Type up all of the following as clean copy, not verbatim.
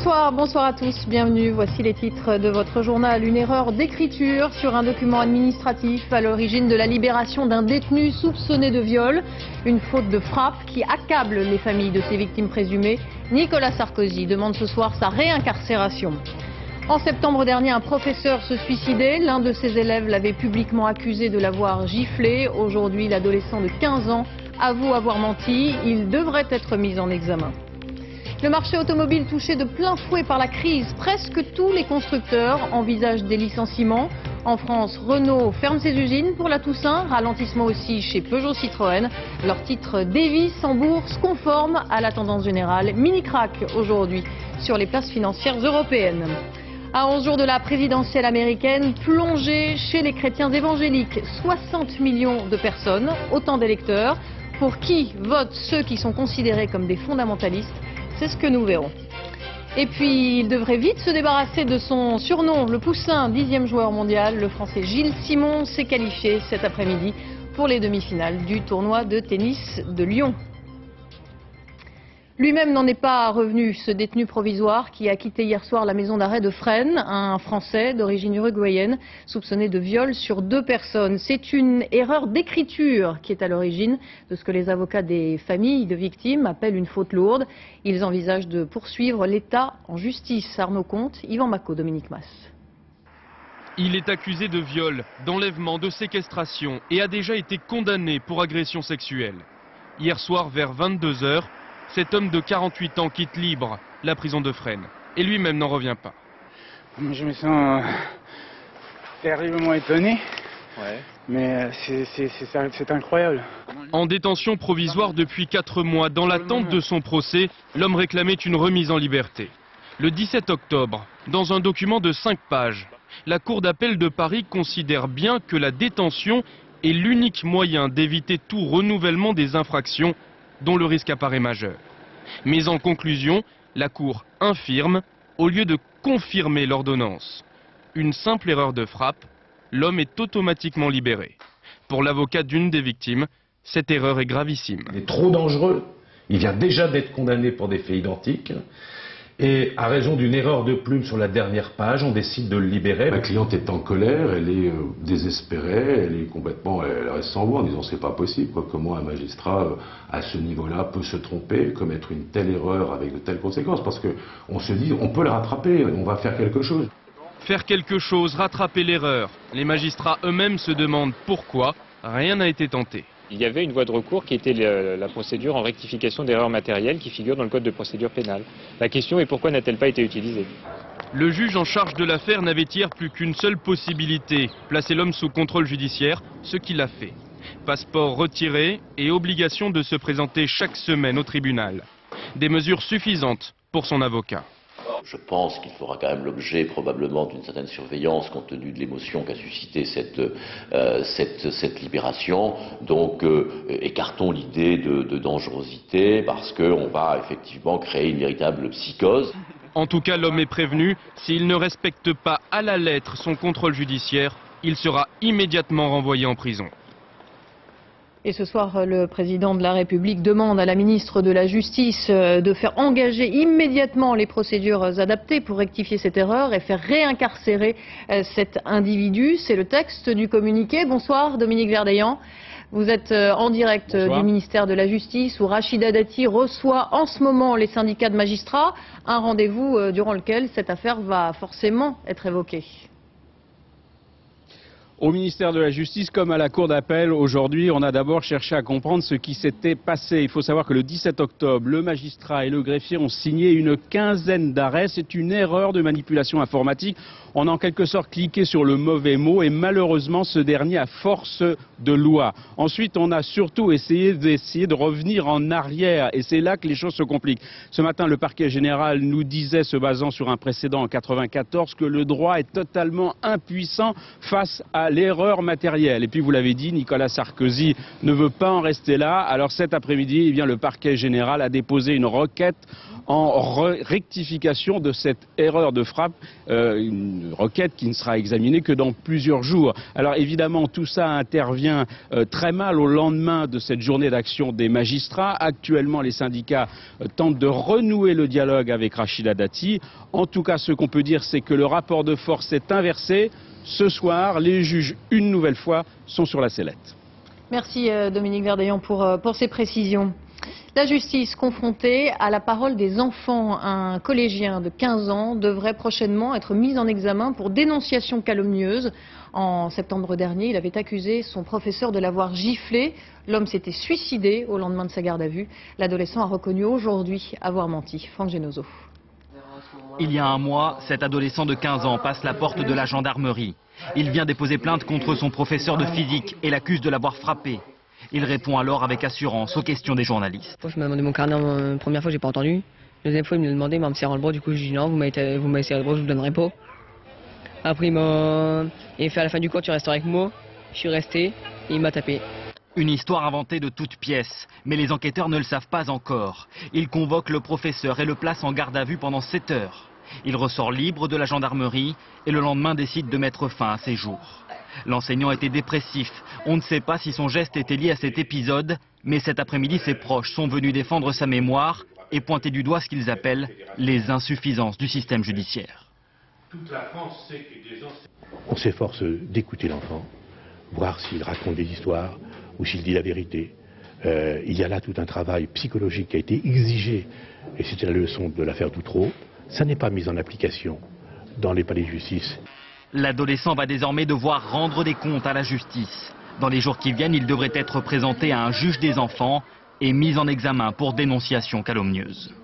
Bonsoir à tous, bienvenue. Voici les titres de votre journal. Une erreur d'écriture sur un document administratif à l'origine de la libération d'un détenu soupçonné de viol. Une faute de frappe qui accable les familles de ces victimes présumées. Nicolas Sarkozy demande ce soir sa réincarcération. En septembre dernier, un professeur se suicidait. L'un de ses élèves l'avait publiquement accusé de l'avoir giflé. Aujourd'hui, l'adolescent de 15 ans avoue avoir menti. Il devrait être mis en examen. Le marché automobile touché de plein fouet par la crise. Presque tous les constructeurs envisagent des licenciements. En France, Renault ferme ses usines pour la Toussaint. Ralentissement aussi chez Peugeot Citroën. Leur titre dévisse en bourse, conforme à la tendance générale. Mini-crack aujourd'hui sur les places financières européennes. À 11 jours de la présidentielle américaine, plongée chez les chrétiens évangéliques. 60 millions de personnes, autant d'électeurs. Pour qui votent ceux qui sont considérés comme des fondamentalistes? C'est ce que nous verrons. Et puis, il devrait vite se débarrasser de son surnom, le Poussin, 10e joueur mondial. Le Français Gilles Simon s'est qualifié cet après-midi pour les demi-finales du tournoi de tennis de Lyon. Lui-même n'en est pas revenu, ce détenu provisoire qui a quitté hier soir la maison d'arrêt de Fresnes, un Français d'origine uruguayenne, soupçonné de viol sur 2 personnes. C'est une erreur d'écriture qui est à l'origine de ce que les avocats des familles de victimes appellent une faute lourde. Ils envisagent de poursuivre l'État en justice. Arnaud Comte, Yvan Maco, Dominique Mas. Il est accusé de viol, d'enlèvement, de séquestration et a déjà été condamné pour agression sexuelle. Hier soir, vers 22 h, cet homme de 48 ans quitte libre la prison de Fresnes et lui-même n'en revient pas. Je me sens terriblement étonné, mais c'est incroyable. En détention provisoire depuis 4 mois, dans l'attente de son procès, l'homme réclamait une remise en liberté. Le 17 octobre, dans un document de 5 pages, la Cour d'appel de Paris considère bien que la détention est l'unique moyen d'éviter tout renouvellement des infractions dont le risque apparaît majeur. Mais en conclusion, la Cour infirme au lieu de confirmer l'ordonnance. Une simple erreur de frappe, l'homme est automatiquement libéré. Pour l'avocat d'une des victimes, cette erreur est gravissime. Il est trop dangereux, il vient déjà d'être condamné pour des faits identiques. Et à raison d'une erreur de plume sur la dernière page, on décide de le libérer. La cliente est en colère, elle est désespérée, elle reste sans voix en disant c'est pas possible, quoi. Comment un magistrat à ce niveau-là peut se tromper, commettre une telle erreur avec de telles conséquences, parce que on se dit on peut le rattraper, on va faire quelque chose. Faire quelque chose, rattraper l'erreur. Les magistrats eux-mêmes se demandent pourquoi rien n'a été tenté. Il y avait une voie de recours qui était la procédure en rectification d'erreurs matérielles qui figure dans le code de procédure pénale. La question est pourquoi n'a-t-elle pas été utilisée? Le juge en charge de l'affaire n'avait hier plus qu'une seule possibilité, placer l'homme sous contrôle judiciaire, ce qu'il a fait. Passeport retiré et obligation de se présenter chaque semaine au tribunal. Des mesures suffisantes pour son avocat. Je pense qu'il fera quand même l'objet probablement d'une certaine surveillance compte tenu de l'émotion qu'a suscité cette libération. Donc écartons l'idée de dangerosité parce qu'on va effectivement créer une véritable psychose. En tout cas, l'homme est prévenu, s'il ne respecte pas à la lettre son contrôle judiciaire, il sera immédiatement renvoyé en prison. Et ce soir, le président de la République demande à la ministre de la Justice de faire engager immédiatement les procédures adaptées pour rectifier cette erreur et faire réincarcérer cet individu. C'est le texte du communiqué. Bonsoir Dominique Verdeillan. Vous êtes en direct du ministère de la Justice où Rachida Dati reçoit en ce moment les syndicats de magistrats. Un rendez-vous durant lequel cette affaire va forcément être évoquée. Au ministère de la Justice comme à la Cour d'appel, aujourd'hui, on a d'abord cherché à comprendre ce qui s'était passé. Il faut savoir que le 17 octobre, le magistrat et le greffier ont signé une quinzaine d'arrêts. C'est une erreur de manipulation informatique. On a en quelque sorte cliqué sur le mauvais mot et malheureusement ce dernier a force de loi. Ensuite, on a surtout essayé de revenir en arrière et c'est là que les choses se compliquent. Ce matin, le parquet général nous disait, se basant sur un précédent en 1994, que le droit est totalement impuissant face à l'erreur matérielle. Et puis vous l'avez dit, Nicolas Sarkozy ne veut pas en rester là. Alors cet après-midi, eh bien, le parquet général a déposé une requête en rectification de cette erreur de frappe, une requête qui ne sera examinée que dans plusieurs jours. Alors évidemment, tout ça intervient très mal au lendemain de cette journée d'action des magistrats. Actuellement, les syndicats tentent de renouer le dialogue avec Rachida Dati. En tout cas, ce qu'on peut dire, c'est que le rapport de force est inversé. Ce soir, les juges, une nouvelle fois, sont sur la sellette. Merci Dominique Verdeillan pour ces précisions. La justice confrontée à la parole des enfants. Un collégien de 15 ans devrait prochainement être mis en examen pour dénonciation calomnieuse. En septembre dernier, il avait accusé son professeur de l'avoir giflé. L'homme s'était suicidé au lendemain de sa garde à vue. L'adolescent a reconnu aujourd'hui avoir menti. Franck Genozo. Il y a un mois, cet adolescent de 15 ans passe la porte de la gendarmerie. Il vient déposer plainte contre son professeur de physique et l'accuse de l'avoir frappé. Il répond alors avec assurance aux questions des journalistes. Je me demandé mon carnet la première fois, j'ai pas entendu. La deuxième fois, il me l'a demandé, il m'a serré le bras, du coup, j'ai dit non, vous m'avez serré le bras, je vous donnerai pas. Après, il m'a fait à la fin du cours, tu restes avec moi. Je suis resté et il m'a tapé. Une histoire inventée de toutes pièces, mais les enquêteurs ne le savent pas encore. Ils convoquent le professeur et le placent en garde à vue pendant 7 heures. Il ressort libre de la gendarmerie et le lendemain décide de mettre fin à ses jours. L'enseignant était dépressif. On ne sait pas si son geste était lié à cet épisode, mais cet après-midi, ses proches sont venus défendre sa mémoire et pointer du doigt ce qu'ils appellent les insuffisances du système judiciaire. Toute la France sait que des enseignants... On s'efforce d'écouter l'enfant, voir s'il raconte des histoires ou s'il dit la vérité. Il y a là tout un travail psychologique qui a été exigé, et c'était la leçon de l'affaire Doutreau. Ça n'est pas mis en application dans les palais de justice. L'adolescent va désormais devoir rendre des comptes à la justice. Dans les jours qui viennent, il devrait être présenté à un juge des enfants et mis en examen pour dénonciation calomnieuse.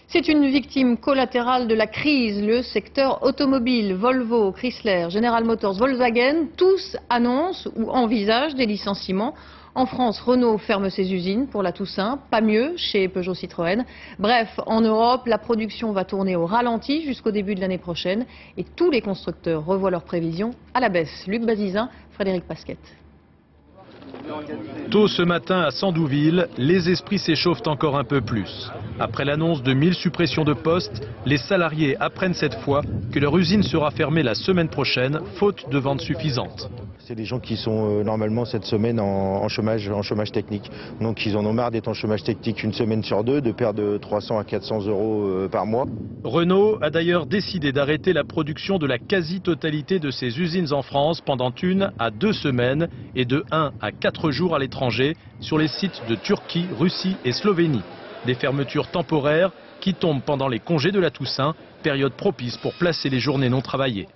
C'est une victime collatérale de la crise, le secteur automobile. Volvo, Chrysler, General Motors, Volkswagen, tous annoncent ou envisagent des licenciements. En France, Renault ferme ses usines pour la Toussaint, pas mieux chez Peugeot Citroën. Bref, en Europe, la production va tourner au ralenti jusqu'au début de l'année prochaine et tous les constructeurs revoient leurs prévisions à la baisse. Luc Bazizin, Frédéric Pasquette. Tôt ce matin à Sandouville, les esprits s'échauffent encore un peu plus. Après l'annonce de 1000 suppressions de postes, les salariés apprennent cette fois que leur usine sera fermée la semaine prochaine, faute de ventes suffisantes. C'est des gens qui sont normalement cette semaine en chômage technique. Donc ils en ont marre d'être en chômage technique une semaine sur deux, de perdre 300 à 400 euros par mois. Renault a d'ailleurs décidé d'arrêter la production de la quasi-totalité de ses usines en France pendant 1 à 2 semaines et de 1 à 4 jours à l'étranger sur les sites de Turquie, Russie et Slovénie. Des fermetures temporaires qui tombent pendant les congés de la Toussaint, période propice pour placer les journées non travaillées.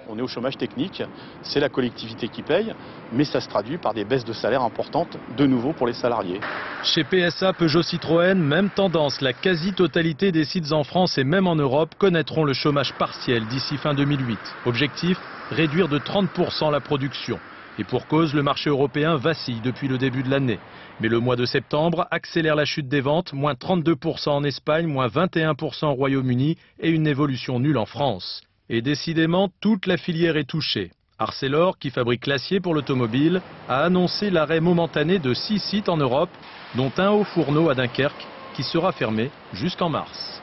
On est au chômage technique, c'est la collectivité qui paye, mais ça se traduit par des baisses de salaire importantes, de nouveau pour les salariés. Chez PSA, Peugeot Citroën, même tendance. La quasi-totalité des sites en France et même en Europe connaîtront le chômage partiel d'ici fin 2008. Objectif, réduire de 30% la production. Et pour cause, le marché européen vacille depuis le début de l'année. Mais le mois de septembre accélère la chute des ventes, moins 32% en Espagne, moins 21% au Royaume-Uni et une évolution nulle en France. Et décidément, toute la filière est touchée. Arcelor, qui fabrique l'acier pour l'automobile, a annoncé l'arrêt momentané de 6 sites en Europe, dont un haut fourneau à Dunkerque, qui sera fermé jusqu'en mars.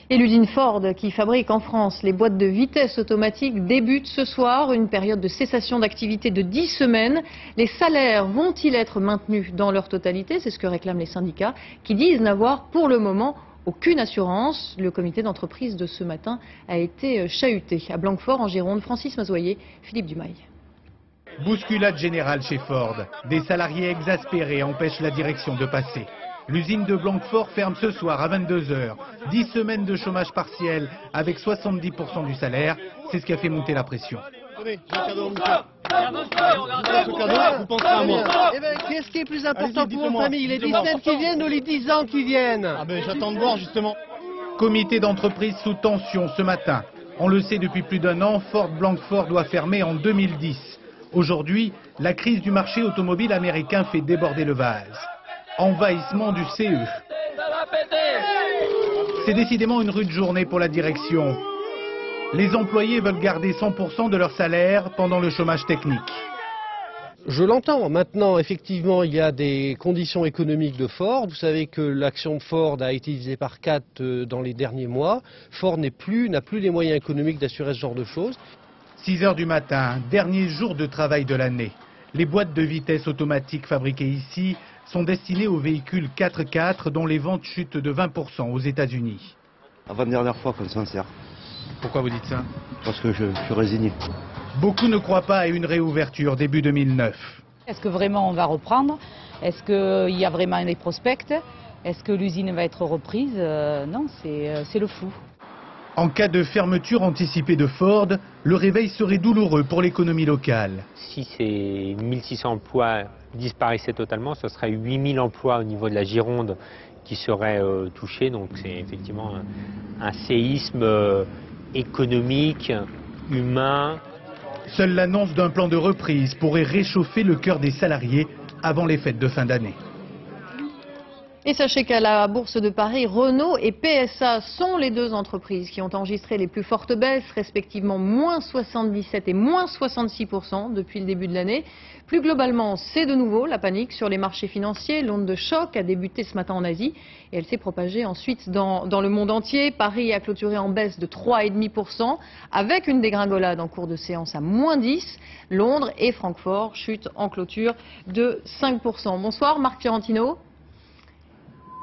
Et l'usine Ford, qui fabrique en France les boîtes de vitesse automatiques, débute ce soir une période de cessation d'activité de 10 semaines. Les salaires vont-ils être maintenus dans leur totalité? C'est ce que réclament les syndicats, qui disent n'avoir pour le moment aucune assurance. Le comité d'entreprise de ce matin a été chahuté. À Blanquefort, en Gironde, Francis Mazoyer, Philippe Dumail. Bousculade générale chez Ford. Des salariés exaspérés empêchent la direction de passer. L'usine de Blanquefort ferme ce soir à 22 h. 10 semaines de chômage partiel avec 70% du salaire. C'est ce qui a fait monter la pression. Qu'est-ce qui est plus important pour vos familles, les 10 semaines qui viennent ou les 10 ans qui viennent? J'attends de voir justement. Comité d'entreprise sous tension ce matin. On le sait depuis plus d'1 an, Ford Blanquefort doit fermer en 2010. Aujourd'hui, la crise du marché automobile américain fait déborder le vase. Envahissement du CE. C'est décidément une rude journée pour la direction. Les employés veulent garder 100% de leur salaire pendant le chômage technique. Je l'entends. Maintenant, effectivement, il y a des conditions économiques de Ford. Vous savez que l'action de Ford a été divisée par 4 dans les derniers mois. Ford n'a plus les moyens économiques d'assurer ce genre de choses. 6 heures du matin, dernier jour de travail de l'année. Les boîtes de vitesse automatiques fabriquées ici sont destinées aux véhicules 4x4 dont les ventes chutent de 20% aux États-Unis. Avant-dernière fois qu'on s'en sert. Pourquoi vous dites ça? Parce que je suis résigné. Beaucoup ne croient pas à une réouverture début 2009. Est-ce que vraiment on va reprendre? Est-ce qu'il y a vraiment des prospects? Est-ce que l'usine va être reprise? Non, c'est le flou. En cas de fermeture anticipée de Ford, le réveil serait douloureux pour l'économie locale. Si ces 1600 emplois disparaissaient totalement, ce serait 8000 emplois au niveau de la Gironde qui seraient touchés. Donc c'est effectivement un séisme économique, humain. Seule l'annonce d'un plan de reprise pourrait réchauffer le cœur des salariés avant les fêtes de fin d'année. Et sachez qu'à la Bourse de Paris, Renault et PSA sont les deux entreprises qui ont enregistré les plus fortes baisses, respectivement moins 77 et moins 66% depuis le début de l'année. Plus globalement, c'est de nouveau la panique sur les marchés financiers. L'onde de choc a débuté ce matin en Asie et elle s'est propagée ensuite dans le monde entier. Paris a clôturé en baisse de 3,5% avec une dégringolade en cours de séance à moins 10. Londres et Francfort chutent en clôture de 5%. Bonsoir Marc Fiorentino.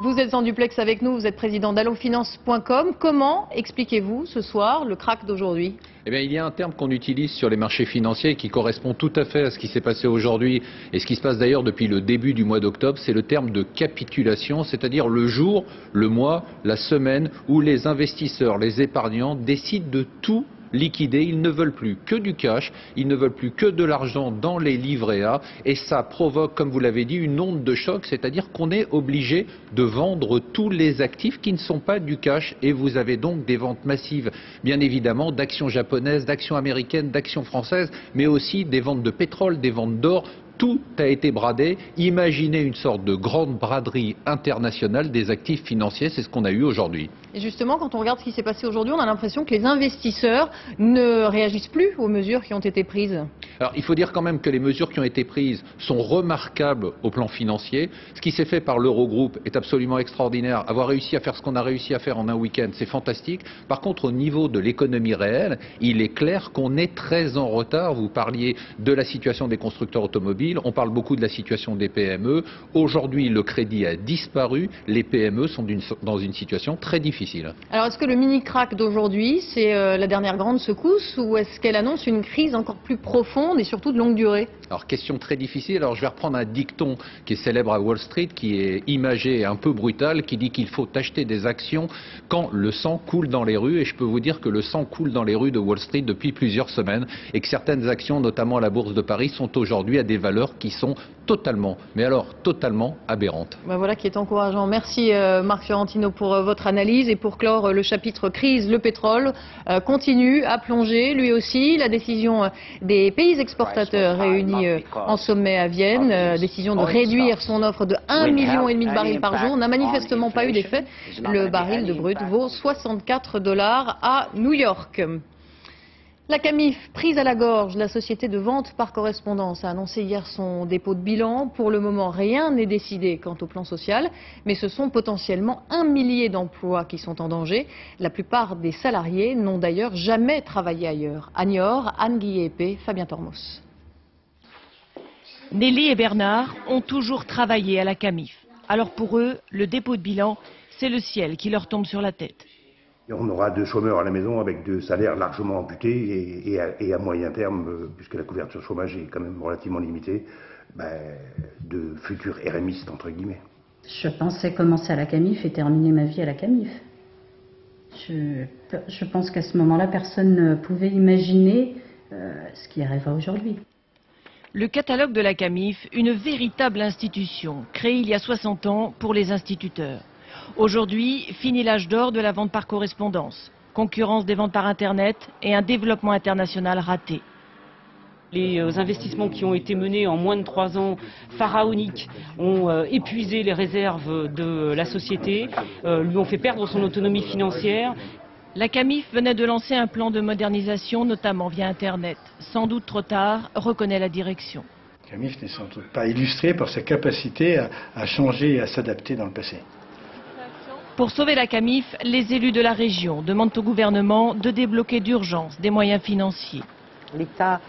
Vous êtes en duplex avec nous, vous êtes président d'allofinance.com. Comment expliquez-vous ce soir le krach d'aujourd'hui? Eh bien, il y a un terme qu'on utilise sur les marchés financiers qui correspond tout à fait à ce qui s'est passé aujourd'hui et ce qui se passe d'ailleurs depuis le début du mois d'octobre, c'est le terme de capitulation, c'est-à-dire le jour, le mois, la semaine où les investisseurs, les épargnants décident de tout liquidés, ils ne veulent plus que du cash, ils ne veulent plus que de l'argent dans les livrets A et ça provoque, comme vous l'avez dit, une onde de choc, c'est-à-dire qu'on est obligé de vendre tous les actifs qui ne sont pas du cash et vous avez donc des ventes massives, bien évidemment, d'actions japonaises, d'actions américaines, d'actions françaises, mais aussi des ventes de pétrole, des ventes d'or. Tout a été bradé. Imaginez une sorte de grande braderie internationale des actifs financiers, c'est ce qu'on a eu aujourd'hui. Et justement, quand on regarde ce qui s'est passé aujourd'hui, on a l'impression que les investisseurs ne réagissent plus aux mesures qui ont été prises. Alors, il faut dire quand même que les mesures qui ont été prises sont remarquables au plan financier. Ce qui s'est fait par l'Eurogroupe est absolument extraordinaire. Avoir réussi à faire ce qu'on a réussi à faire en un week-end, c'est fantastique. Par contre, au niveau de l'économie réelle, il est clair qu'on est très en retard. Vous parliez de la situation des constructeurs automobiles. On parle beaucoup de la situation des PME. Aujourd'hui, le crédit a disparu. Les PME sont dans une situation très difficile. Alors, est-ce que le mini-crack d'aujourd'hui, c'est la dernière grande secousse ou est-ce qu'elle annonce une crise encore plus profonde et surtout de longue durée? Alors, question très difficile. Alors, je vais reprendre un dicton qui est célèbre à Wall Street, qui est imagé et un peu brutal, qui dit qu'il faut acheter des actions quand le sang coule dans les rues. Et je peux vous dire que le sang coule dans les rues de Wall Street depuis plusieurs semaines et que certaines actions, notamment à la Bourse de Paris, sont aujourd'hui à des valeurs qui sont totalement, mais alors totalement aberrantes. Ben voilà qui est encourageant. Merci Marc Fiorentino pour votre analyse et pour clore le chapitre crise. Le pétrole continue à plonger lui aussi. La décision des pays exportateurs réunis en sommet à Vienne, décision de réduire son offre de 1,5 million de barils par jour, n'a manifestement pas eu d'effet. Le baril de brut vaut $64 à New York. La Camif, prise à la gorge, la société de vente par correspondance a annoncé hier son dépôt de bilan. Pour le moment, rien n'est décidé quant au plan social, mais ce sont potentiellement 1 millier d'emplois qui sont en danger. La plupart des salariés n'ont d'ailleurs jamais travaillé ailleurs. À Niort, Anne Guillet-Épée, Fabien Tormos. Nelly et Bernard ont toujours travaillé à la Camif. Alors pour eux, le dépôt de bilan, c'est le ciel qui leur tombe sur la tête. On aura 2 chômeurs à la maison avec 2 salaires largement amputés et à moyen terme, puisque la couverture chômage est quand même relativement limitée, de futurs RMistes entre guillemets. Je pensais commencer à la Camif et terminer ma vie à la Camif. Je pense qu'à ce moment-là, personne ne pouvait imaginer ce qui arrivera aujourd'hui. Le catalogue de la Camif, une véritable institution, créée il y a 60 ans pour les instituteurs. Aujourd'hui, fini l'âge d'or de la vente par correspondance, concurrence des ventes par Internet et un développement international raté. Les investissements qui ont été menés en moins de 3 ans, pharaoniques, ont épuisé les réserves de la société, lui ont fait perdre son autonomie financière. La Camif venait de lancer un plan de modernisation, notamment via Internet. Sans doute trop tard, reconnaît la direction. La CAMIF n'est sans doute pas illustrée par sa capacité à changer et à s'adapter dans le passé. Pour sauver la CAMIF, les élus de la région demandent au gouvernement de débloquer d'urgence des moyens financiers. L'État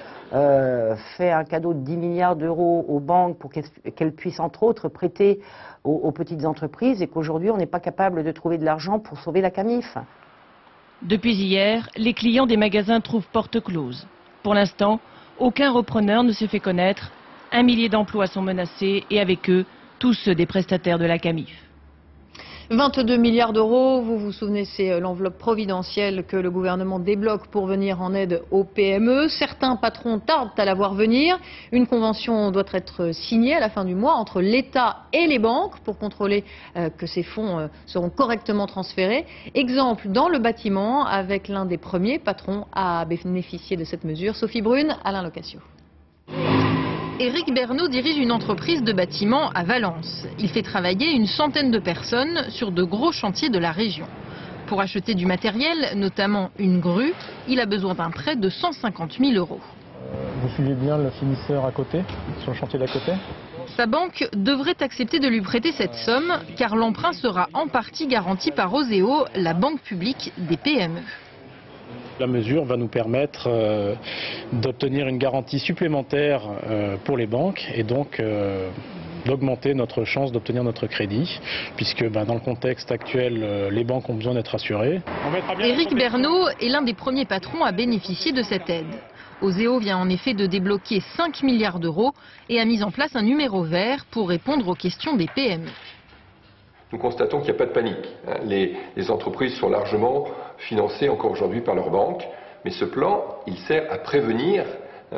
fait un cadeau de 10 milliards d'euros aux banques pour qu'elles puissent entre autres prêter aux petites entreprises et qu'aujourd'hui on n'est pas capable de trouver de l'argent pour sauver la CAMIF. Depuis hier, les clients des magasins trouvent porte close. Pour l'instant, aucun repreneur ne s'est fait connaître. 1 millier d'emplois sont menacés et avec eux, tous ceux des prestataires de la CAMIF. 22 milliards d'euros, vous vous souvenez, c'est l'enveloppe providentielle que le gouvernement débloque pour venir en aide aux PME. Certains patrons tardent à la voir venir. Une convention doit être signée à la fin du mois entre l'État et les banques pour contrôler que ces fonds seront correctement transférés. Exemple dans le bâtiment avec l'un des premiers patrons à bénéficier de cette mesure. Sophie Brune, Alain Locasio. Éric Bernot dirige une entreprise de bâtiment à Valence. Il fait travailler une centaine de personnes sur de gros chantiers de la région. Pour acheter du matériel, notamment une grue, il a besoin d'un prêt de 150 000 euros. Vous suivez bien le finisseur à côté, sur le chantier d'à côté? Sa banque devrait accepter de lui prêter cette somme, car l'emprunt sera en partie garanti par Oseo, la banque publique des PME. La mesure va nous permettre d'obtenir une garantie supplémentaire pour les banques et donc d'augmenter notre chance d'obtenir notre crédit, puisque dans le contexte actuel, les banques ont besoin d'être assurées. Éric Bernot est l'un des premiers patrons à bénéficier de cette aide. Oseo vient en effet de débloquer 5 milliards d'euros et a mis en place un numéro vert pour répondre aux questions des PME. Nous constatons qu'il n'y a pas de panique. Les entreprises sont largement financées encore aujourd'hui par leurs banques, mais ce plan, il sert à prévenir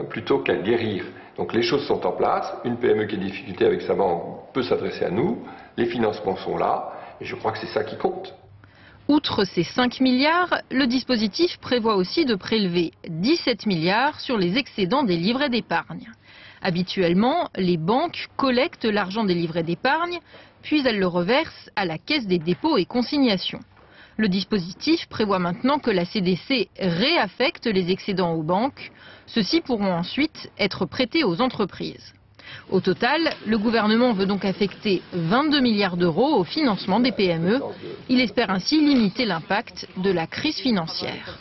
plutôt qu'à guérir. Donc les choses sont en place, une PME qui a des difficultés avec sa banque peut s'adresser à nous, les financements sont là, et je crois que c'est ça qui compte. Outre ces 5 milliards, le dispositif prévoit aussi de prélever 17 milliards sur les excédents des livrets d'épargne. Habituellement, les banques collectent l'argent des livrets d'épargne, puis elles le reversent à la Caisse des dépôts et consignations. Le dispositif prévoit maintenant que la CDC réaffecte les excédents aux banques. Ceux-ci pourront ensuite être prêtés aux entreprises. Au total, le gouvernement veut donc affecter 22 milliards d'euros au financement des PME. Il espère ainsi limiter l'impact de la crise financière.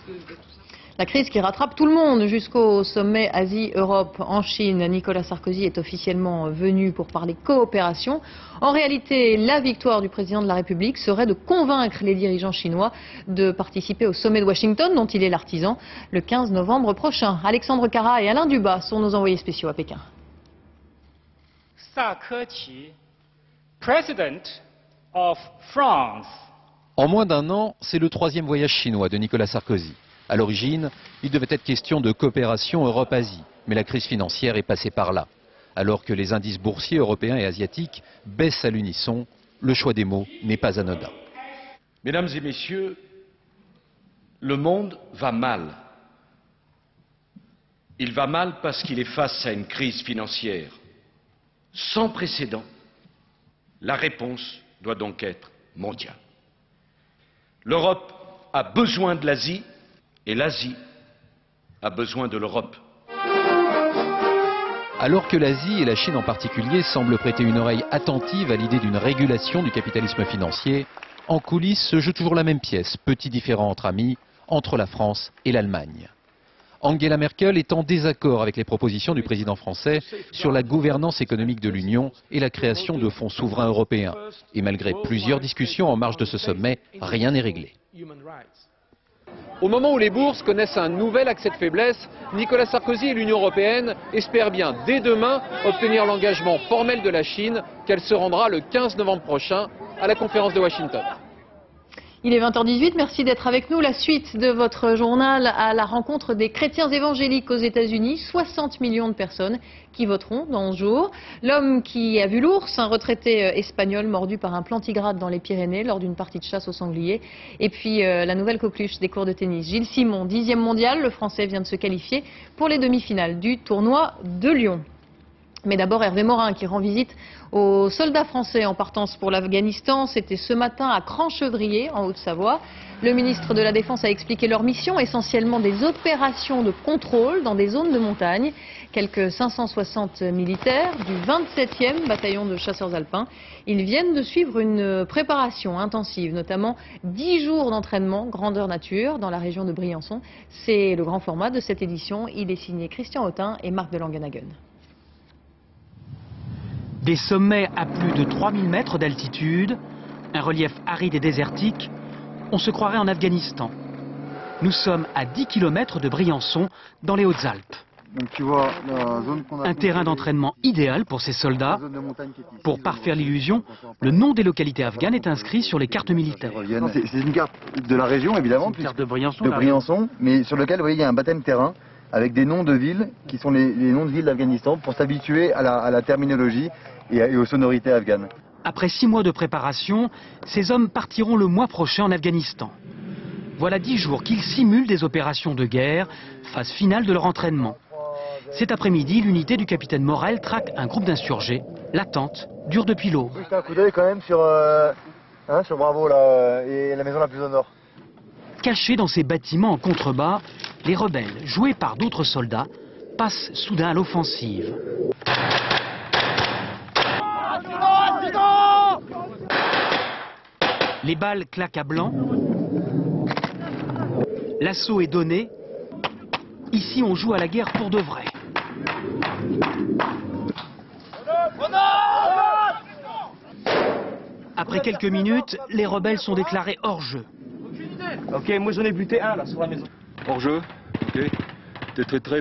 La crise qui rattrape tout le monde jusqu'au sommet Asie-Europe en Chine. Nicolas Sarkozy est officiellement venu pour parler coopération. En réalité, la victoire du président de la République serait de convaincre les dirigeants chinois de participer au sommet de Washington, dont il est l'artisan, le 15 novembre prochain. Alexandre Cara et Alain Dubas sont nos envoyés spéciaux à Pékin. Sarkozy, President of France. En moins d'un an, c'est le 3e voyage chinois de Nicolas Sarkozy. À l'origine, il devait être question de coopération Europe-Asie, mais la crise financière est passée par là. Alors que les indices boursiers européens et asiatiques baissent à l'unisson, le choix des mots n'est pas anodin. Mesdames et messieurs, le monde va mal. Il va mal parce qu'il est face à une crise financière sans précédent. La réponse doit donc être mondiale. L'Europe a besoin de l'Asie et l'Asie a besoin de l'Europe. Alors que l'Asie et la Chine en particulier semblent prêter une oreille attentive à l'idée d'une régulation du capitalisme financier, en coulisses se joue toujours la même pièce, petit différend entre amis, entre la France et l'Allemagne. Angela Merkel est en désaccord avec les propositions du président français sur la gouvernance économique de l'Union et la création de fonds souverains européens. Et malgré plusieurs discussions en marge de ce sommet, rien n'est réglé. Au moment où les bourses connaissent un nouvel accès de faiblesse, Nicolas Sarkozy et l'Union européenne espèrent bien dès demain obtenir l'engagement formel de la Chine qu'elle se rendra le 15 novembre prochain à la conférence de Washington. Il est 20h18, merci d'être avec nous. La suite de votre journal à la rencontre des chrétiens évangéliques aux États-Unis. 60 millions de personnes qui voteront dans ce jour. L'homme qui a vu l'ours, un retraité espagnol mordu par un plantigrade dans les Pyrénées lors d'une partie de chasse au sanglier. Et puis la nouvelle coqueluche des cours de tennis. Gilles Simon, 10e mondial, le Français vient de se qualifier pour les demi-finales du tournoi de Lyon. Mais d'abord Hervé Morin qui rend visite aux soldats français en partance pour l'Afghanistan. C'était ce matin à Cran-Chevrier en Haute-Savoie. Le ministre de la Défense a expliqué leur mission, essentiellement des opérations de contrôle dans des zones de montagne. Quelques 560 militaires du 27e bataillon de chasseurs alpins. Ils viennent de suivre une préparation intensive, notamment 10 jours d'entraînement grandeur nature dans la région de Briançon. C'est le grand format de cette édition. Il est signé Christian Autin et Marc de Langenhagen. Des sommets à plus de 3000 mètres d'altitude, un relief aride et désertique, on se croirait en Afghanistan. Nous sommes à 10 km de Briançon, dans les Hautes-Alpes. Donc tu vois la zone qu'on a... Un terrain d'entraînement idéal pour ces soldats. Pour parfaire l'illusion, le nom des localités afghanes est inscrit sur les cartes militaires. C'est une carte de la région, évidemment, une carte de Briançon, mais sur lequel, vous voyez, il y a un baptême terrain avec des noms de villes qui sont les noms de villes d'Afghanistan pour s'habituer à la terminologie et aux sonorités afghanes. Après 6 mois de préparation, ces hommes partiront le mois prochain en Afghanistan. Voilà 10 jours qu'ils simulent des opérations de guerre, phase finale de leur entraînement. Cet après-midi, l'unité du capitaine Morel traque un groupe d'insurgés. L'attente dure depuis l'aube. Juste un coup d'œil quand même sur Bravo là, et la maison la plus au nord. Cachés dans ces bâtiments en contrebas, les rebelles, joués par d'autres soldats, passent soudain à l'offensive. Les balles claquent à blanc. L'assaut est donné. Ici, on joue à la guerre pour de vrai. Après quelques minutes, les rebelles sont déclarés hors jeu. Ok, moi j'en ai buté un là sur la maison. Hors jeu, ok. T'es traité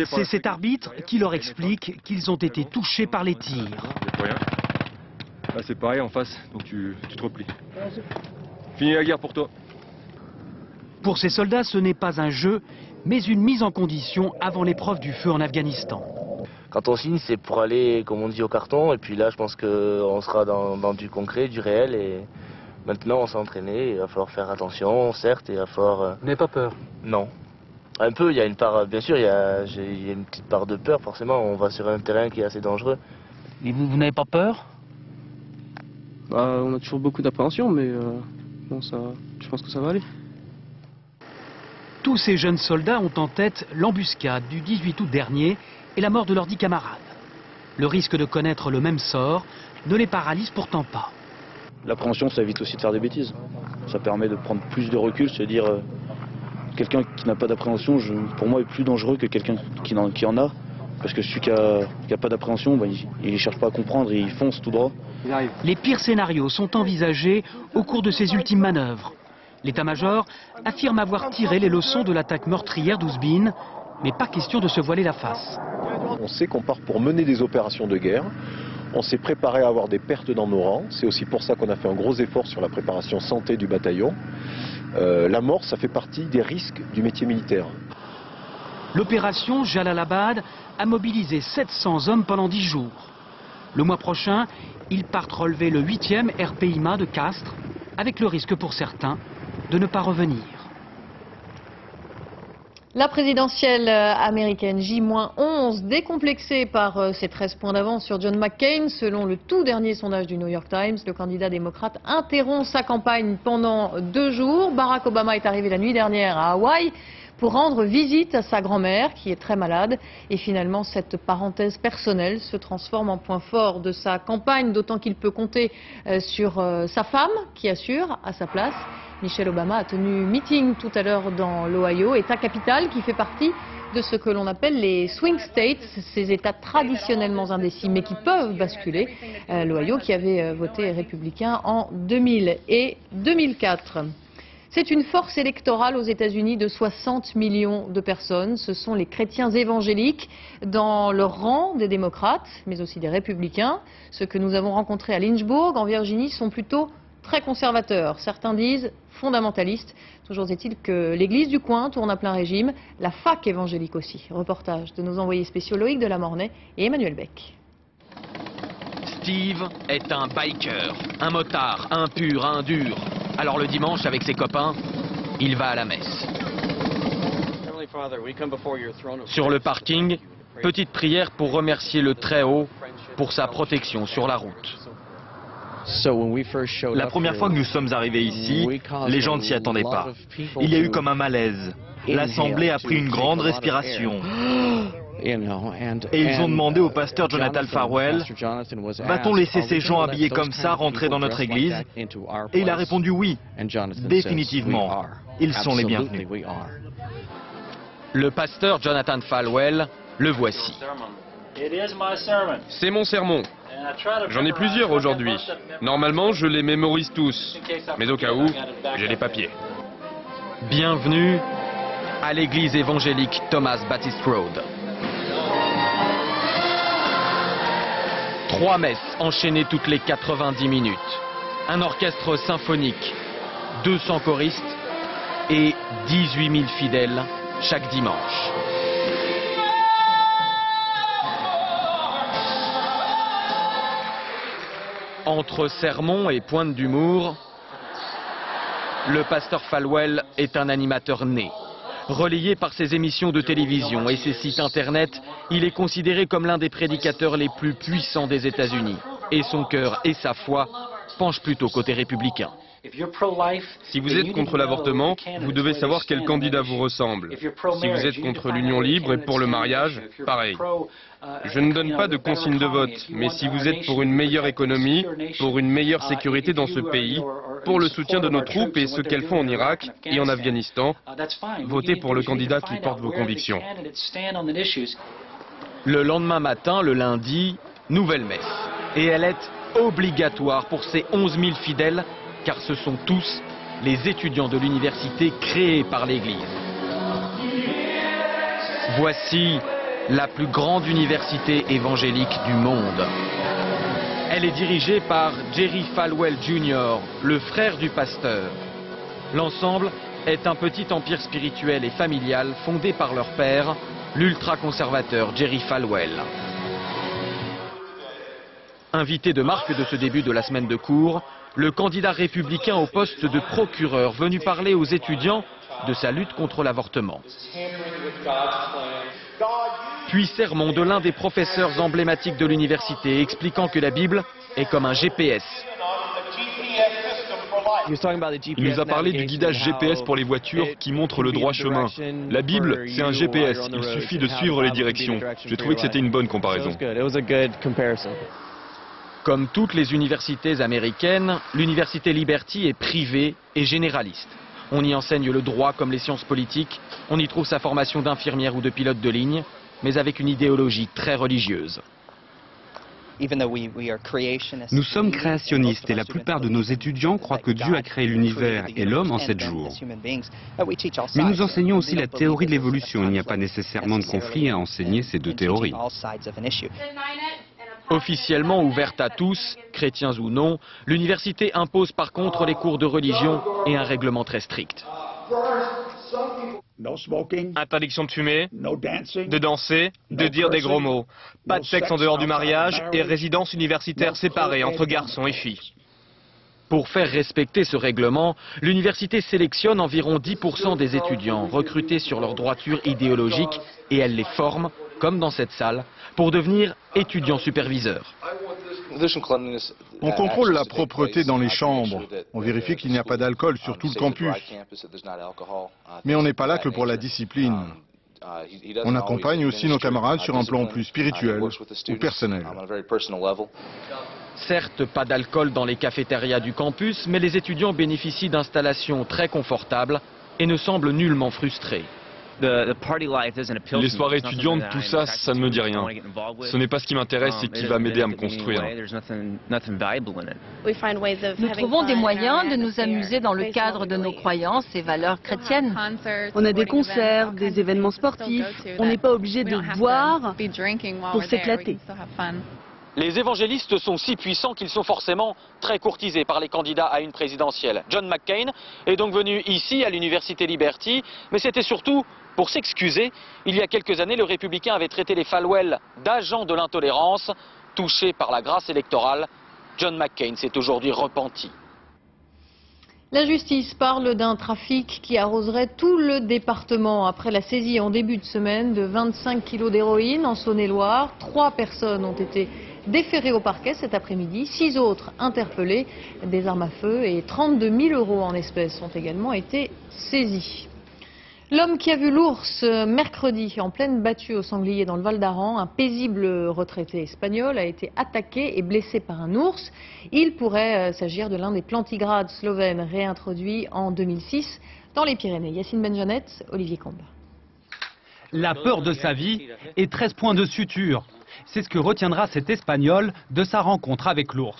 par... C'est cet arbitre qui leur explique qu'ils ont été touchés par les tirs. Là c'est pareil en face, donc tu te replies. Fini la guerre pour toi. Pour ces soldats, ce n'est pas un jeu, mais une mise en condition avant l'épreuve du feu en Afghanistan. Quand on signe, c'est pour aller, comme on dit, au carton. Et puis là, je pense qu'on sera dans du concret, du réel. Et maintenant, on s'est entraîné. Il va falloir faire attention, certes. Il va falloir... Vous n'avez pas peur? Non. Un peu, il y a une part... Bien sûr, il y a une petite part de peur, forcément. On va sur un terrain qui est assez dangereux. Et vous n'avez pas peur? On a toujours beaucoup d'appréhension, mais bon, je pense que ça va aller. Tous ces jeunes soldats ont en tête l'embuscade du 18 août dernier et la mort de leurs 10 camarades. Le risque de connaître le même sort ne les paralyse pourtant pas. L'appréhension, ça évite aussi de faire des bêtises. Ça permet de prendre plus de recul, se dire quelqu'un qui n'a pas d'appréhension, pour moi, est plus dangereux que quelqu'un qui en a. Parce que celui qui n'a pas d'appréhension, il ne cherche pas à comprendre, il fonce tout droit. Les pires scénarios sont envisagés au cours de ces ultimes manœuvres. L'état-major affirme avoir tiré les leçons de l'attaque meurtrière d'Ouzbine, mais pas question de se voiler la face. On sait qu'on part pour mener des opérations de guerre. On s'est préparé à avoir des pertes dans nos rangs. C'est aussi pour ça qu'on a fait un gros effort sur la préparation santé du bataillon. La mort, ça fait partie des risques du métier militaire. L'opération Jalalabad a mobilisé 700 hommes pendant 10 jours. Le mois prochain, ils partent relever le 8e RPIMA de Castres, avec le risque pour certains de ne pas revenir. La présidentielle américaine J-11, décomplexée par ses 13 points d'avance sur John McCain. Selon le tout dernier sondage du New York Times, le candidat démocrate interrompt sa campagne pendant 2 jours. Barack Obama est arrivé la nuit dernière à Hawaï pour rendre visite à sa grand-mère qui est très malade. Et finalement, cette parenthèse personnelle se transforme en point fort de sa campagne, d'autant qu'il peut compter sur sa femme qui assure à sa place. Michelle Obama a tenu meeting tout à l'heure dans l'Ohio, État capital qui fait partie de ce que l'on appelle les swing states, ces États traditionnellement indécis mais qui peuvent basculer. L'Ohio qui avait voté républicain en 2000 et 2004. C'est une force électorale aux États-Unis de 60 millions de personnes. Ce sont les chrétiens évangéliques dans le rang des démocrates, mais aussi des républicains. Ceux que nous avons rencontrés à Lynchburg, en Virginie, sont plutôt très conservateurs. Certains disent fondamentalistes. Toujours est-il que l'église du coin tourne à plein régime, la fac évangélique aussi. Reportage de nos envoyés spéciaux Loïc Delamornay et Emmanuel Beck. Steve est un biker, un motard, un pur, un dur. Alors le dimanche, avec ses copains, il va à la messe. Sur le parking, petite prière pour remercier le Très-Haut pour sa protection sur la route. La première fois que nous sommes arrivés ici, les gens ne s'y attendaient pas. Il y a eu comme un malaise. L'Assemblée a pris une grande respiration. Et ils ont demandé au pasteur Jonathan Farwell, va-t-on laisser ces gens habillés comme ça rentrer dans notre église? Et il a répondu oui, définitivement, ils sont les bienvenus. Le pasteur Jonathan Falwell, le voici. C'est mon sermon. J'en ai plusieurs aujourd'hui. Normalement, je les mémorise tous. Mais au cas où, j'ai les papiers. Bienvenue à l'église évangélique Thomas Baptist Road. 3 messes enchaînées toutes les 90 minutes. Un orchestre symphonique, 200 choristes et 18 000 fidèles chaque dimanche. Entre sermons et pointes d'humour, le pasteur Falwell est un animateur né. Relayé par ses émissions de télévision et ses sites internet, il est considéré comme l'un des prédicateurs les plus puissants des États-Unis. Et son cœur et sa foi penchent plutôt côté républicain. Si vous êtes contre l'avortement, vous devez savoir quel candidat vous ressemble. Si vous êtes contre l'union libre et pour le mariage, pareil. Je ne donne pas de consigne de vote, mais si vous êtes pour une meilleure économie, pour une meilleure sécurité dans ce pays, pour le soutien de nos troupes et ce qu'elles font en Irak et en Afghanistan, votez pour le candidat qui porte vos convictions. Le lendemain matin, le lundi, nouvelle messe. Et elle est obligatoire pour ces 11 000 fidèles, car ce sont tous les étudiants de l'université créés par l'Église. Voici la plus grande université évangélique du monde. Elle est dirigée par Jerry Falwell Jr., le frère du pasteur. L'ensemble est un petit empire spirituel et familial fondé par leur père, l'ultra-conservateur Jerry Falwell. Invité de marque de ce début de la semaine de cours, le candidat républicain au poste de procureur venu parler aux étudiants de sa lutte contre l'avortement. Puis sermon de l'un des professeurs emblématiques de l'université expliquant que la Bible est comme un GPS. Il nous a parlé du guidage GPS pour les voitures qui montre le droit chemin. La Bible, c'est un GPS, il suffit de suivre les directions. J'ai trouvé que c'était une bonne comparaison. Comme toutes les universités américaines, l'université Liberty est privée et généraliste. On y enseigne le droit comme les sciences politiques, on y trouve sa formation d'infirmière ou de pilote de ligne, mais avec une idéologie très religieuse. Nous sommes créationnistes et la plupart de nos étudiants croient que Dieu a créé l'univers et l'homme en 7 jours. Mais nous enseignons aussi la théorie de l'évolution. Il n'y a pas nécessairement de conflit à enseigner ces deux théories. Officiellement ouverte à tous, chrétiens ou non, l'université impose par contre les cours de religion et un règlement très strict. Interdiction de fumer, de danser, de dire des gros mots. Pas de sexe en dehors du mariage et résidence universitaire séparée entre garçons et filles. Pour faire respecter ce règlement, l'université sélectionne environ 10% des étudiants recrutés sur leur droiture idéologique et elle les forme, comme dans cette salle, pour devenir étudiants superviseurs. On contrôle la propreté dans les chambres. On vérifie qu'il n'y a pas d'alcool sur tout le campus. Mais on n'est pas là que pour la discipline. On accompagne aussi nos camarades sur un plan plus spirituel ou personnel. Certes, pas d'alcool dans les cafétérias du campus, mais les étudiants bénéficient d'installations très confortables et ne semblent nullement frustrés. Les soirées étudiantes, tout ça, ça ne me dit rien. Ce n'est pas ce qui m'intéresse et qui va m'aider à me construire. Nous trouvons des moyens de nous amuser dans le cadre de nos croyances et valeurs chrétiennes. On a des concerts, des événements sportifs. On n'est pas obligé de boire pour s'éclater. Les évangélistes sont si puissants qu'ils sont forcément très courtisés par les candidats à une présidentielle. John McCain est donc venu ici à l'université Liberty, mais c'était surtout pour s'excuser. Il y a quelques années, le républicain avait traité les Falwell d'agents de l'intolérance. Touché par la grâce électorale, John McCain s'est aujourd'hui repenti. La justice parle d'un trafic qui arroserait tout le département après la saisie en début de semaine de 25 kilos d'héroïne en Saône-et-Loire. 3 personnes ont été déférées au parquet cet après-midi, 6 autres interpellées. Des armes à feu et 32 000 € en espèces ont également été saisies. L'homme qui a vu l'ours mercredi en pleine battue au sanglier dans le Val d'Aran, un paisible retraité espagnol, a été attaqué et blessé par un ours. Il pourrait s'agir de l'un des plantigrades slovènes réintroduits en 2006 dans les Pyrénées. Yacine Benjanet, Olivier Combe. La peur de sa vie et 13 points de suture. C'est ce que retiendra cet Espagnol de sa rencontre avec l'ours.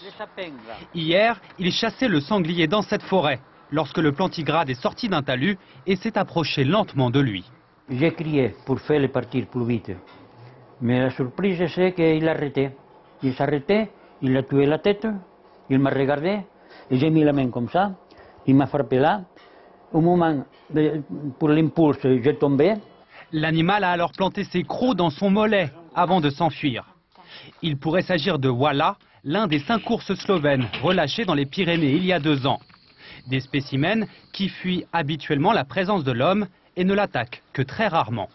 Hier, il chassait le sanglier dans cette forêt, lorsque le plantigrade est sorti d'un talus et s'est approché lentement de lui. J'ai crié pour faire le partir plus vite. Mais la surprise, c'est qu'il a arrêté. Il s'est arrêté, il a tué la tête, il m'a regardé, et j'ai mis la main comme ça, il m'a frappé là. Au moment, pour l'impulse, j'ai tombé. L'animal a alors planté ses crocs dans son mollet avant de s'enfuir. Il pourrait s'agir de Walla, l'un des 5 ours slovènes relâchés dans les Pyrénées il y a 2 ans. Des spécimens qui fuient habituellement la présence de l'homme et ne l'attaquent que très rarement.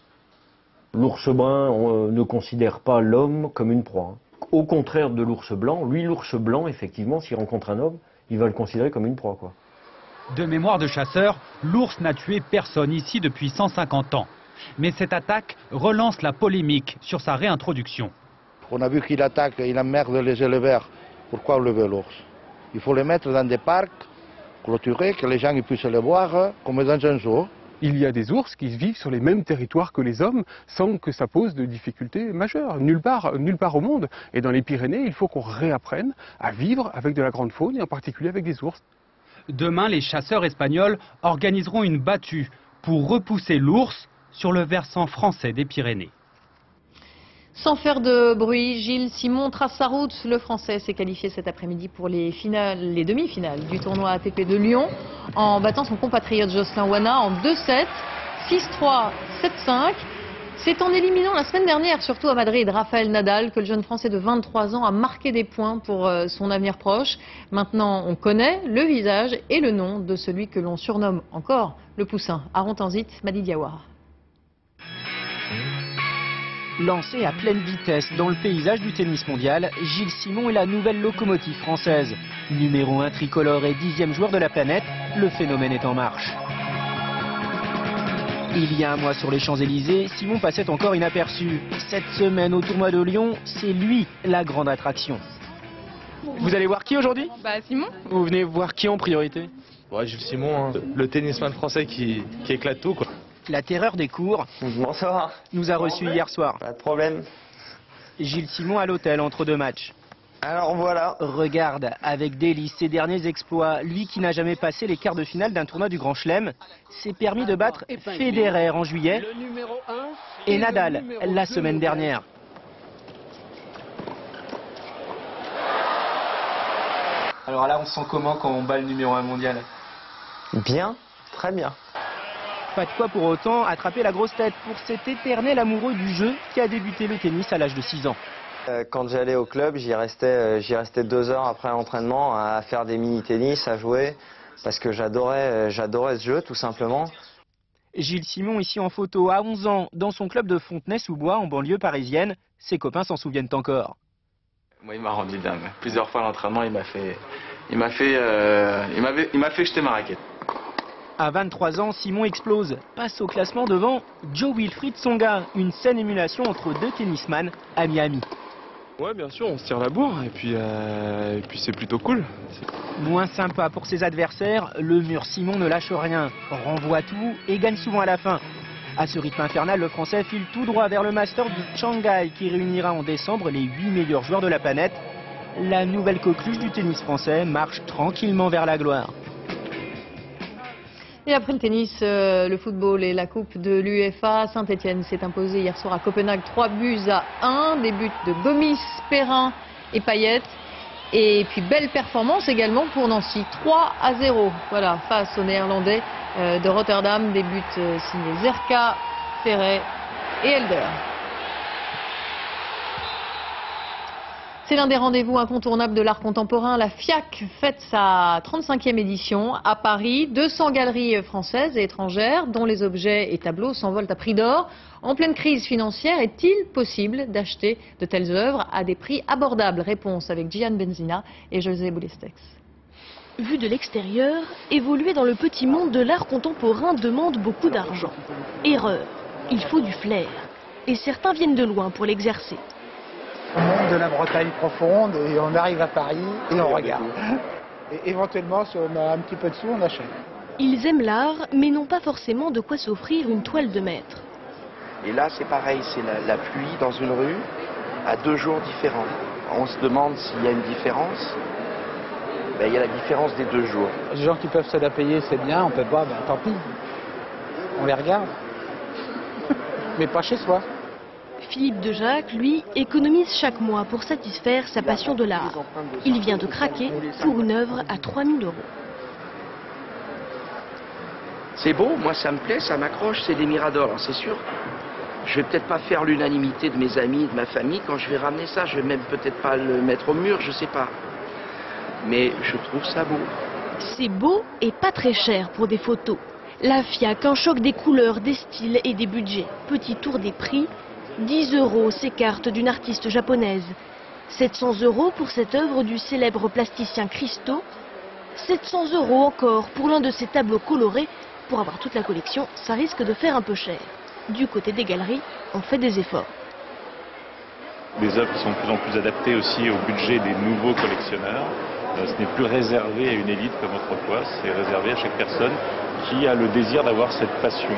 L'ours brun ne considère pas l'homme comme une proie. Au contraire de l'ours blanc, lui l'ours blanc, effectivement, s'il rencontre un homme, il va le considérer comme une proie, quoi. De mémoire de chasseur, l'ours n'a tué personne ici depuis 150 ans. Mais cette attaque relance la polémique sur sa réintroduction. On a vu qu'il attaque, il emmerde les éleveurs. Pourquoi lever l'ours? Il faut les mettre dans des parcs clôturés, que les gens puissent les voir comme dans un zoo. Il y a des ours qui vivent sur les mêmes territoires que les hommes sans que ça pose de difficultés majeures, nulle part au monde. Et dans les Pyrénées, il faut qu'on réapprenne à vivre avec de la grande faune et en particulier avec des ours. Demain, les chasseurs espagnols organiseront une battue pour repousser l'ours sur le versant français des Pyrénées. Sans faire de bruit, Gilles Simon trace sa route. Le Français s'est qualifié cet après-midi pour les demi-finales du tournoi ATP de Lyon en battant son compatriote Jocelyn Wana en 2-7, 6-3, 7-5. C'est en éliminant la semaine dernière, surtout à Madrid, Rafael Nadal, que le jeune Français de 23 ans a marqué des points pour son avenir proche. Maintenant, on connaît le visage et le nom de celui que l'on surnomme encore le poussin. Aaron Tanzit, Madi Diawara. Lancé à pleine vitesse dans le paysage du tennis mondial, Gilles Simon est la nouvelle locomotive française. Numéro 1 tricolore et 10e joueur de la planète, le phénomène est en marche. Il y a un mois sur les Champs-Élysées, Simon passait encore inaperçu. Cette semaine au tournoi de Lyon, c'est lui la grande attraction. Vous allez voir qui aujourd'hui? Simon. Vous venez voir qui en priorité? Ouais, Gilles Simon, hein, le tennisman français qui éclate tout, quoi. La terreur des cours. Bonsoir. Nous a reçus hier soir. Pas de problème. Gilles Simon à l'hôtel entre 2 matchs. Alors voilà. Regarde avec délice ses derniers exploits. Lui qui n'a jamais passé les quarts de finale d'un tournoi du Grand Chelem s'est permis de battre Federer en juillet et Nadal la semaine dernière. Alors là, on se sent comment quand on bat le numéro 1 mondial? Bien, très bien. Pas de quoi pour autant attraper la grosse tête pour cet éternel amoureux du jeu qui a débuté le tennis à l'âge de 6 ans. Quand j'allais au club, j'y restais 2 heures après l'entraînement à faire des mini-tennis, à jouer, parce que j'adorais ce jeu tout simplement. Gilles Simon ici en photo à 11 ans dans son club de Fontenay-sous-Bois en banlieue parisienne. Ses copains s'en souviennent encore. Moi, il m'a rendu dingue. Plusieurs fois à l'entraînement, il m'a fait jeter ma raquette. À 23 ans, Simon explose, passe au classement devant Joe Wilfried Tsonga, une saine émulation entre 2 tennisman à Miami. Ouais, bien sûr, on se tire la bourre et puis c'est plutôt cool. Moins sympa pour ses adversaires, le mur Simon ne lâche rien, renvoie tout et gagne souvent à la fin. À ce rythme infernal, le Français file tout droit vers le Master de Shanghai qui réunira en décembre les 8 meilleurs joueurs de la planète. La nouvelle coqueluche du tennis français marche tranquillement vers la gloire. Et après le tennis, le football et la coupe de l'UEFA, Saint-Etienne s'est imposé hier soir à Copenhague 3-1, des buts de Gomis, Perrin et Payet. Et puis belle performance également pour Nancy, 3-0, voilà, face aux Néerlandais de Rotterdam, des buts signés Zerka, Ferret et Elder. C'est l'un des rendez-vous incontournables de l'art contemporain. La FIAC fête sa 35e édition à Paris. 200 galeries françaises et étrangères dont les objets et tableaux s'envolent à prix d'or. En pleine crise financière, est-il possible d'acheter de telles œuvres à des prix abordables? Réponse avec Gian Benzina et José Boulestex. vu de l'extérieur, évoluer dans le petit monde de l'art contemporain demande beaucoup d'argent. Erreur, il faut du flair. Et certains viennent de loin pour l'exercer. On monte de la Bretagne profonde et on arrive à Paris et on regarde. Et éventuellement, si on a un petit peu de sous, on achète. Ils aiment l'art, mais n'ont pas forcément de quoi s'offrir une toile de maître. Et là, c'est pareil, c'est la pluie dans une rue à 2 jours différents. On se demande s'il y a une différence. Ben, il y a la différence des 2 jours. Les gens qui peuvent se la payer, c'est bien. On peut pas, ben, tant pis. On les regarde. Mais pas chez soi. Philippe Dejac, lui, économise chaque mois pour satisfaire sa passion de l'art. Il vient de craquer pour une œuvre à 3 000 €. C'est beau, moi ça me plaît, ça m'accroche, c'est des miradors, c'est sûr. Je vais peut-être pas faire l'unanimité de mes amis, de ma famille quand je vais ramener ça. Je vais même peut-être pas le mettre au mur, je sais pas. Mais je trouve ça beau. C'est beau et pas très cher pour des photos. La FIAC, un choc des couleurs, des styles et des budgets. Petit tour des prix. 10 € ces cartes d'une artiste japonaise. 700 € pour cette œuvre du célèbre plasticien Christo. 700 € encore pour l'un de ces tableaux colorés. Pour avoir toute la collection, ça risque de faire un peu cher. Du côté des galeries, on fait des efforts. Des œuvres qui sont de plus en plus adaptées aussi au budget des nouveaux collectionneurs. Ce n'est plus réservé à une élite comme autrefois, c'est réservé à chaque personne qui a le désir d'avoir cette passion.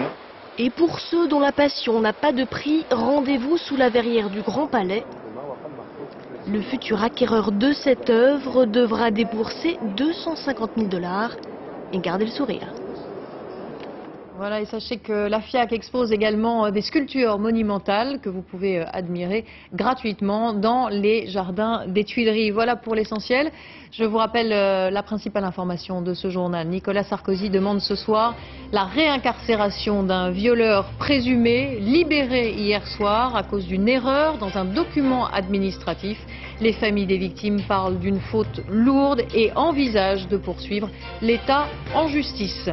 Et pour ceux dont la passion n'a pas de prix, rendez-vous sous la verrière du Grand Palais. Le futur acquéreur de cette œuvre devra débourser 250 000 $ et garder le sourire. Voilà, et sachez que la FIAC expose également des sculptures monumentales que vous pouvez admirer gratuitement dans les jardins des Tuileries. Voilà pour l'essentiel. Je vous rappelle la principale information de ce journal. Nicolas Sarkozy demande ce soir la réincarcération d'un violeur présumé libéré hier soir à cause d'une erreur dans un document administratif. Les familles des victimes parlent d'une faute lourde et envisagent de poursuivre l'État en justice.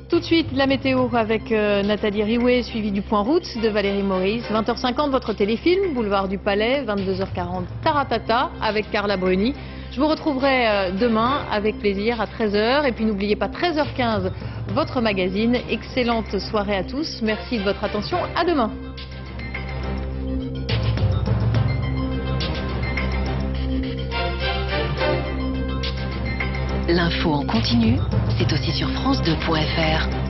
Tout de suite, la météo avec Nathalie Riouet, suivie du point route de Valérie Maurice. 20h50, votre téléfilm, Boulevard du Palais. 22h40, Taratata avec Carla Bruni. Je vous retrouverai demain avec plaisir à 13h. Et puis n'oubliez pas, 13h15, votre magazine. Excellente soirée à tous. Merci de votre attention. À demain. L'info en continu, c'est aussi sur France2.fr.